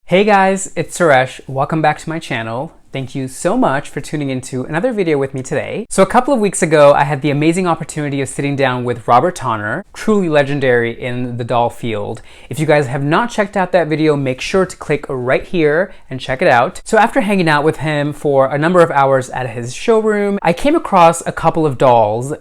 Hey guys, it's Suresh. Welcome back to my channel. Thank you so much for tuning into another video with me today. So a couple of weeks ago, I had the amazing opportunity of sitting down with Robert Tonner, truly legendary in the doll field. If you guys have not checked out that video, make sure to click right here and check it out. So after hanging out with him for a number of hours at his showroom, I came across a couple of dolls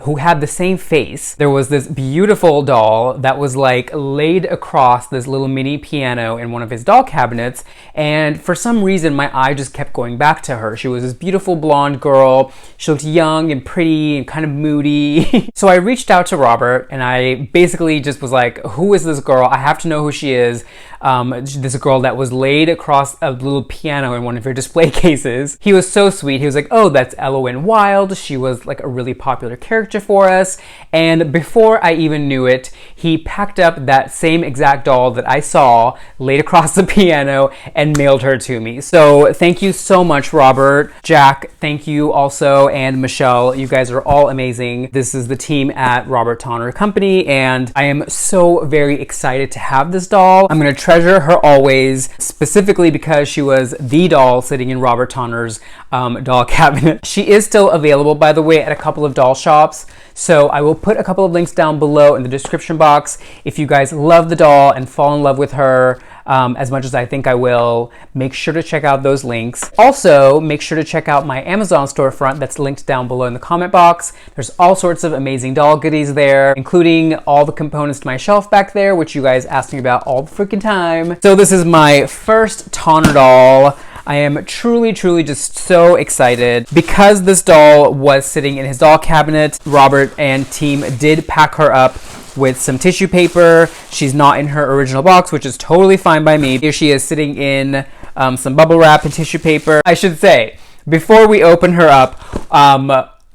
who had the same face. There was this beautiful doll that was like laid across this little mini piano in one of his doll cabinets, and for some reason my eye just kept going back to her. She was this beautiful blonde girl. She looked young and pretty and kind of moody. So I reached out to Robert and I basically just was like, who is this girl? I have to know who she is. This girl that was laid across a little piano in one of your display cases. He was so sweet. He was like, oh, that's Ellowyne Wilde. She was like a really popular character for us. And before I even knew it, he packed up that same exact doll that I saw laid across the piano and mailed her to me. So thank you so much, Robert. Jack, thank you also, and Michelle. You guys are all amazing. This is the team at Robert Tonner Company, and I am so very excited to have this doll. I'm gonna treasure her always, specifically because she was the doll sitting in Robert Tonner's doll cabinet. She is still available, by the way, at a couple of doll shops. So I will put a couple of links down below in the description box. If you guys love the doll and fall in love with her as much as I think I will, make sure to check out those links. Also, make sure to check out my Amazon storefront that's linked down below in the comment box. There's all sorts of amazing doll goodies there, including all the components to my shelf back there, which you guys ask me about all the freaking time. So this is my first Tonner doll. I am truly just so excited. Because this doll was sitting in his doll cabinet, Robert and team did pack her up with some tissue paper. She's not in her original box, which is totally fine by me. Here she is sitting in some bubble wrap and tissue paper. I should say, before we open her up,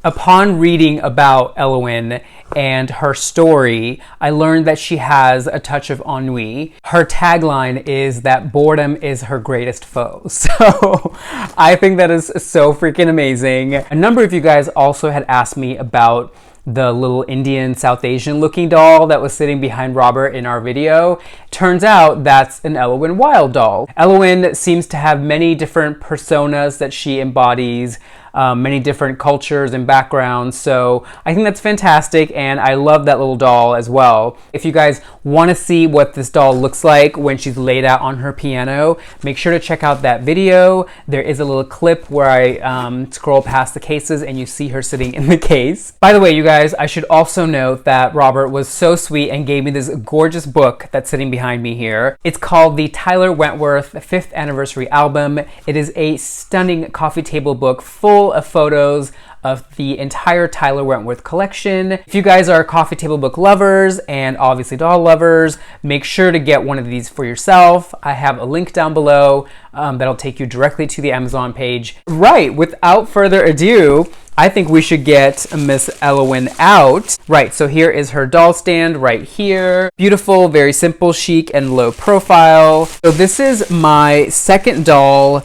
upon reading about Ellowyne and her story, I learned that she has a touch of ennui. Her tagline is that boredom is her greatest foe. So I think that is so freaking amazing. A number of you guys also had asked me about the little Indian South Asian looking doll that was sitting behind Robert in our video. Turns out that's an Ellowyne Wilde doll. Ellowyne seems to have many different personas that she embodies, many different cultures and backgrounds, so I think that's fantastic, and I love that little doll as well. If you guys want to see what this doll looks like when she's laid out on her piano, make sure to check out that video. There is a little clip where I scroll past the cases and you see her sitting in the case. By the way, you guys, I should also note that Robert was so sweet and gave me this gorgeous book that's sitting behind me here. It's called the Tyler Wentworth 5th Anniversary Album. It is a stunning coffee table book full of photos of the entire Tyler Wentworth collection. If you guys are coffee table book lovers and obviously doll lovers, make sure to get one of these for yourself. I have a link down below that'll take you directly to the Amazon page. Right, without further ado, I think we should get Miss Ellowyne out. Right, so here is her doll stand right here. Beautiful, very simple, chic, and low profile. So this is my second doll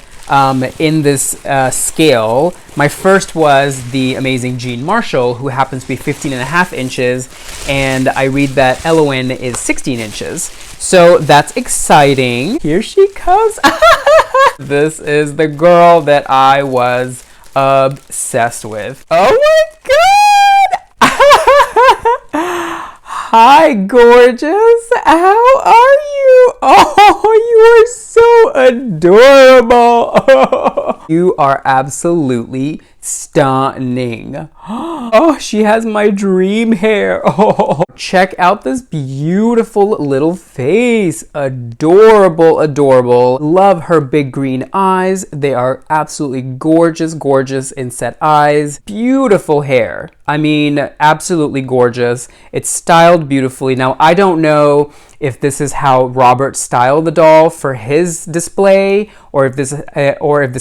in this scale. My first was the amazing Jean Marshall, who happens to be 15.5 inches, and I read that Ellowyne is 16 inches. So that's exciting. Here she comes. This is the girl that I was obsessed with. Oh my god! Hi, gorgeous. How are you? Oh, you are so adorable. You are absolutely stunning. Oh, she has my dream hair. Oh, check out this beautiful little face. Adorable, adorable. Love her big green eyes. They are absolutely gorgeous, gorgeous inset eyes. Beautiful hair. I mean, absolutely gorgeous. It's styled beautifully. Now, I don't know if this is how Robert styled the doll for his display, or if this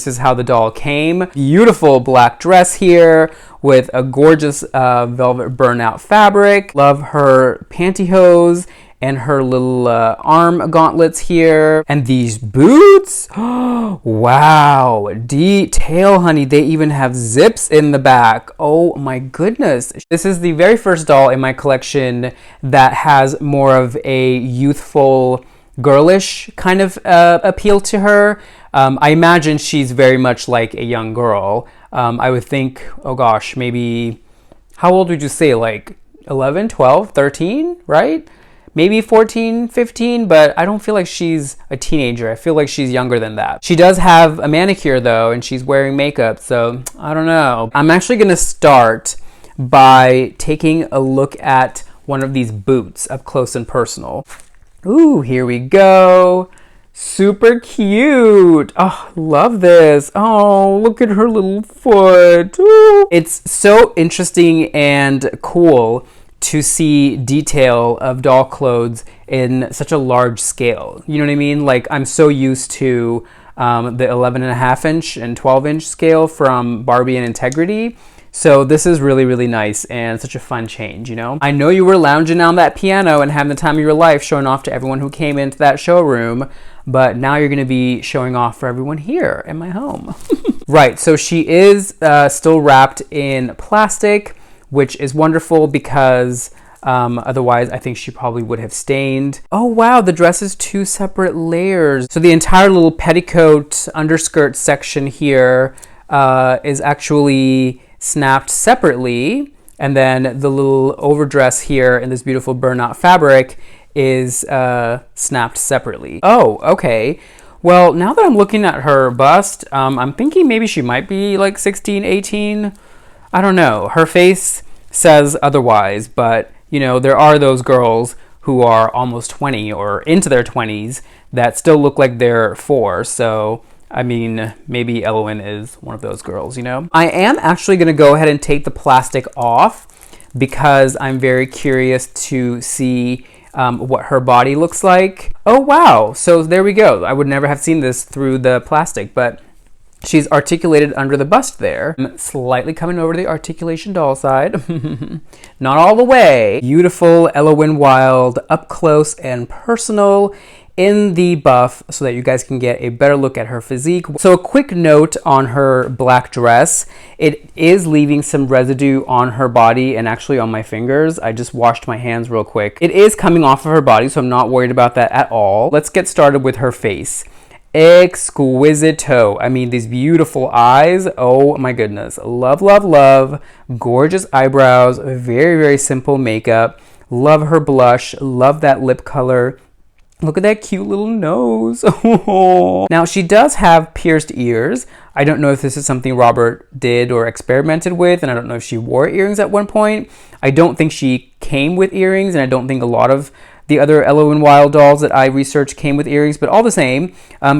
is how the doll came. Beautiful black dress here with a gorgeous velvet burnout fabric. Love her pantyhose and her little arm gauntlets here. And these boots, wow, detail, honey. They even have zips in the back. Oh my goodness. This is the very first doll in my collection that has more of a youthful girlish kind of appeal to her. I imagine she's very much like a young girl. I would think, oh gosh, maybe, how old would you say? Like 11, 12, 13, right? Maybe 14, 15, but I don't feel like she's a teenager. I feel like she's younger than that. She does have a manicure though, and she's wearing makeup, so I don't know. I'm actually gonna start by taking a look at one of these boots up close and personal. Ooh, here we go. Super cute. Oh, love this. Oh, look at her little foot. Ooh. It's so interesting and cool to see detail of doll clothes in such a large scale. You know what I mean? Like, I'm so used to the 11.5-inch and 12-inch scale from Barbie and Integrity. So this is really, really nice and such a fun change, you know? I know you were lounging on that piano and having the time of your life showing off to everyone who came into that showroom, but now you're gonna be showing off for everyone here in my home. Right, so she is still wrapped in plastic, which is wonderful because otherwise I think she probably would have stained. Oh wow, the dress is 2 separate layers. So the entire little petticoat underskirt section here is actually snapped separately, and then the little overdress here in this beautiful burnout fabric is snapped separately. Oh, okay. Well, now that I'm looking at her bust, I'm thinking maybe she might be like 16, 18. I don't know. Her face says otherwise, but you know, there are those girls who are almost 20 or into their 20s that still look like they're 4. So, I mean, maybe Ellowyne is one of those girls, you know? I am actually going to go ahead and take the plastic off because I'm very curious to see what her body looks like. Oh, wow. So there we go. I would never have seen this through the plastic, but she's articulated under the bust there. I'm slightly coming over to the articulation doll side. Not all the way. Beautiful Ellowyne Wilde up close and personal in the buff so that you guys can get a better look at her physique. So a quick note on her black dress. It is leaving some residue on her body and actually on my fingers. I just washed my hands real quick. It is coming off of her body, so I'm not worried about that at all. Let's get started with her face. Exquisito. I mean, these beautiful eyes. Oh my goodness. Love, love, love. Gorgeous eyebrows. Very, very simple makeup. Love her blush. Love that lip color. Look at that cute little nose. Now, she does have pierced ears. I don't know if this is something Robert did or experimented with, and I don't know if she wore earrings at one point. I don't think she came with earrings, and I don't think a lot of the other Ellowyne Wilde dolls that I researched came with earrings, but all the same,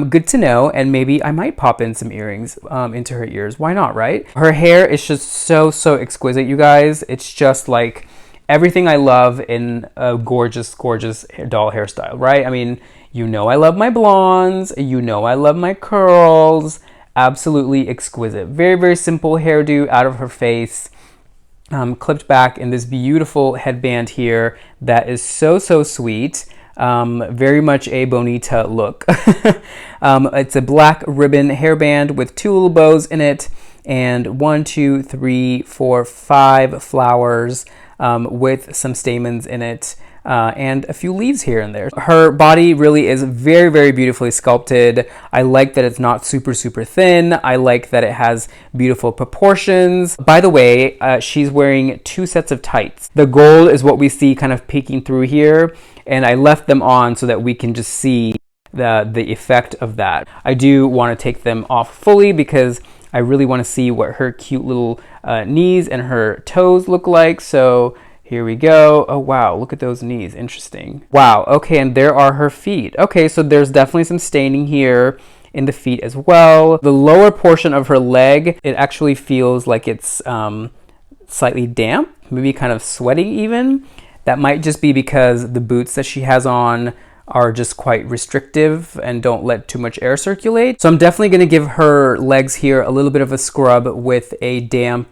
good to know, and maybe I might pop in some earrings into her ears. Why not, right? Her hair is just so, so exquisite, you guys. It's just like everything I love in a gorgeous, gorgeous doll hairstyle, right? I mean, you know I love my blondes. You know I love my curls. Absolutely exquisite. Very, very simple hairdo out of her face. Clipped back in this beautiful headband here that is so, so sweet. Very much a bonita look. It's a black ribbon hairband with 2 little bows in it and 1, 2, 3, 4, 5 flowers with some stamens in it. And a few leaves here and there. Her body really is very, very beautifully sculpted. I like that it's not super, super thin. I like that it has beautiful proportions. By the way, she's wearing 2 sets of tights. The gold is what we see kind of peeking through here, and I left them on so that we can just see the effect of that. I do want to take them off fully because I really want to see what her cute little knees and her toes look like. So here we go. Oh, wow. Look at those knees. Interesting. Wow. Okay. And there are her feet. Okay. So there's definitely some staining here in the feet as well. The lower portion of her leg, it actually feels like it's slightly damp, maybe kind of sweating even. That might just be because the boots that she has on are just quite restrictive and don't let too much air circulate. So I'm definitely going to give her legs here a little bit of a scrub with a damp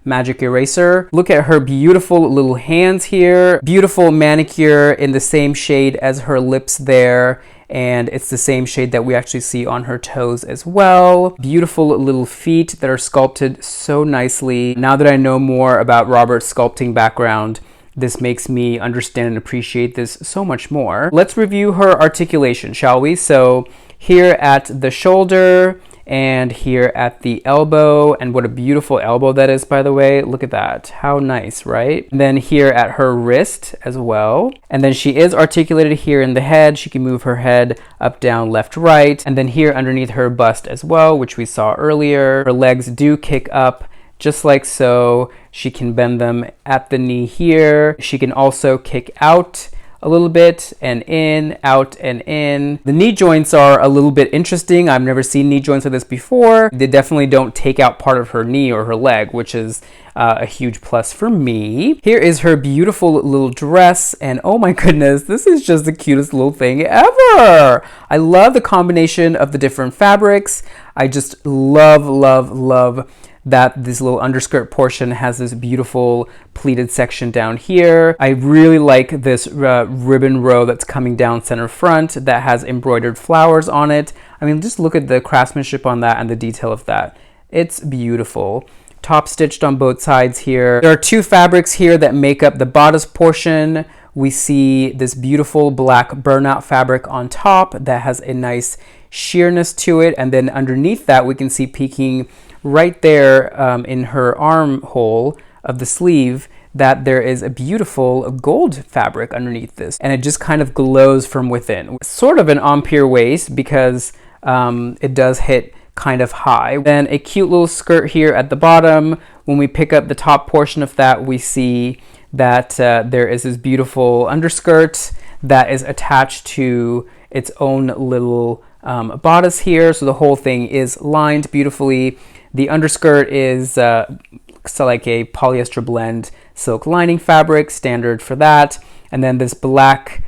magic eraser. Look at her beautiful little hands here. Beautiful manicure in the same shade as her lips there. And it's the same shade that we actually see on her toes as well. Beautiful little feet that are sculpted so nicely. Now that I know more about Robert's sculpting background, this makes me understand and appreciate this so much more. Let's review her articulation, shall we? So here at the shoulder and here at the elbow, and what a beautiful elbow that is, by the way. Look at that. How nice, right? And then here at her wrist as well. And then she is articulated here in the head. She can move her head up, down, left, right. And then here underneath her bust as well, which we saw earlier. Her legs do kick up just like so. She can bend them at the knee here. She can also kick out a little bit and in, out and in. The knee joints are a little bit interesting. I've never seen knee joints like this before. They definitely don't take out part of her knee or her leg, which is a huge plus for me. Here is her beautiful little dress, and oh my goodness, this is just the cutest little thing ever. I love the combination of the different fabrics. I just love, love, love that this little underskirt portion has this beautiful pleated section down here. I really like this ribbon row that's coming down center front that has embroidered flowers on it. I mean, just look at the craftsmanship on that and the detail of that. It's beautiful. Top stitched on both sides here. There are two fabrics here that make up the bodice portion. We see this beautiful black burnout fabric on top that has a nice sheerness to it, and then underneath that we can see peeking right there in her armhole of the sleeve that there is a beautiful gold fabric underneath this, and it just kind of glows from within. Sort of an empire waist because it does hit kind of high. Then a cute little skirt here at the bottom. When we pick up the top portion of that, we see that there is this beautiful underskirt that is attached to its own little bodice here. So the whole thing is lined beautifully. The underskirt is so like a polyester blend silk lining fabric, standard for that. And then this black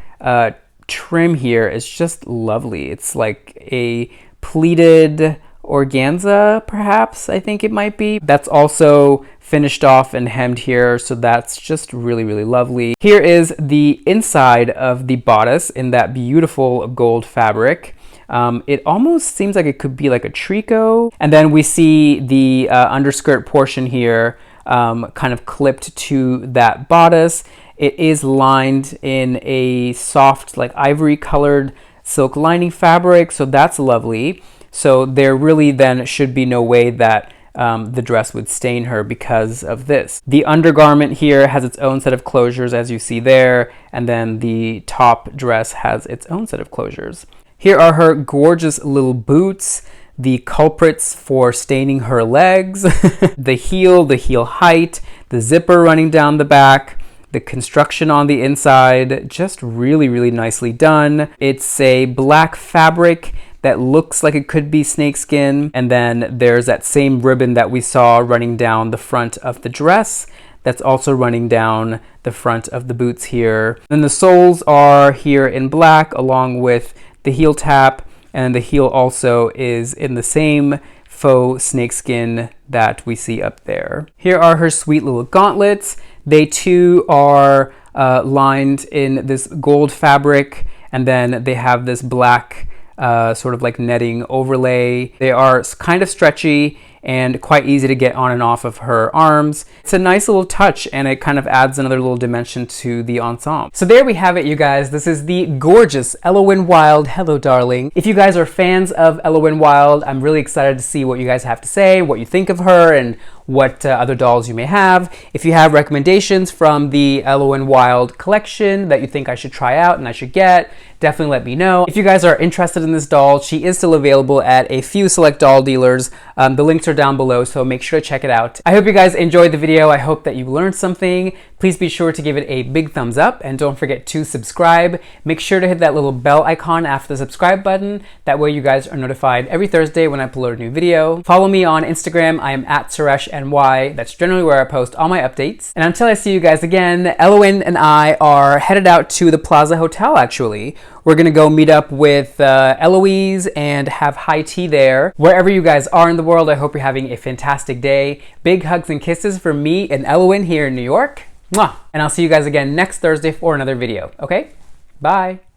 trim here is just lovely. It's like a pleated organza, perhaps, I think it might be. That's also finished off and hemmed here, so that's just really, really lovely. Here is the inside of the bodice in that beautiful gold fabric. It almost seems like it could be like a tricot. And then we see the underskirt portion here kind of clipped to that bodice. It is lined in a soft, like ivory colored silk lining fabric, so that's lovely. So there really then should be no way that the dress would stain her because of this. The undergarment here has its own set of closures, as you see there, and then the top dress has its own set of closures. Here are her gorgeous little boots, the culprits for staining her legs, the heel height, the zipper running down the back, the construction on the inside, just really, really nicely done. It's a black fabric that looks like it could be snakeskin, and then there's that same ribbon that we saw running down the front of the dress that's also running down the front of the boots here. Then the soles are here in black along with the heel tap, and the heel also is in the same faux snakeskin that we see up there. Here are her sweet little gauntlets. They too are lined in this gold fabric, and then they have this black sort of like netting overlay. They are kind of stretchy and quite easy to get on and off of her arms. It's a nice little touch, and it kind of adds another little dimension to the ensemble. So there we have it, you guys. This is the gorgeous Ellowyne Wilde. Hello, darling. If you guys are fans of Ellowyne Wilde, I'm really excited to see what you guys have to say, what you think of her, and what other dolls you may have. If you have recommendations from the Ellowyne Wilde collection that you think I should try out and I should get, definitely let me know. If you guys are interested in this doll, she is still available at a few select doll dealers. The links are down below, so make sure to check it out. I hope you guys enjoyed the video. I hope that you learned something. Please be sure to give it a big thumbs up, and don't forget to subscribe. Make sure to hit that little bell icon after the subscribe button. That way you guys are notified every Thursday when I upload a new video. Follow me on Instagram. I am at SureshNY. That's generally where I post all my updates. And until I see you guys again, Ellowyne and I are headed out to the Plaza Hotel, actually. We're gonna go meet up with Eloise and have high tea there. Wherever you guys are in the world, I hope you're having a fantastic day. Big hugs and kisses from me and Ellowyne here in New York. Mwah! And I'll see you guys again next Thursday for another video, okay? Bye!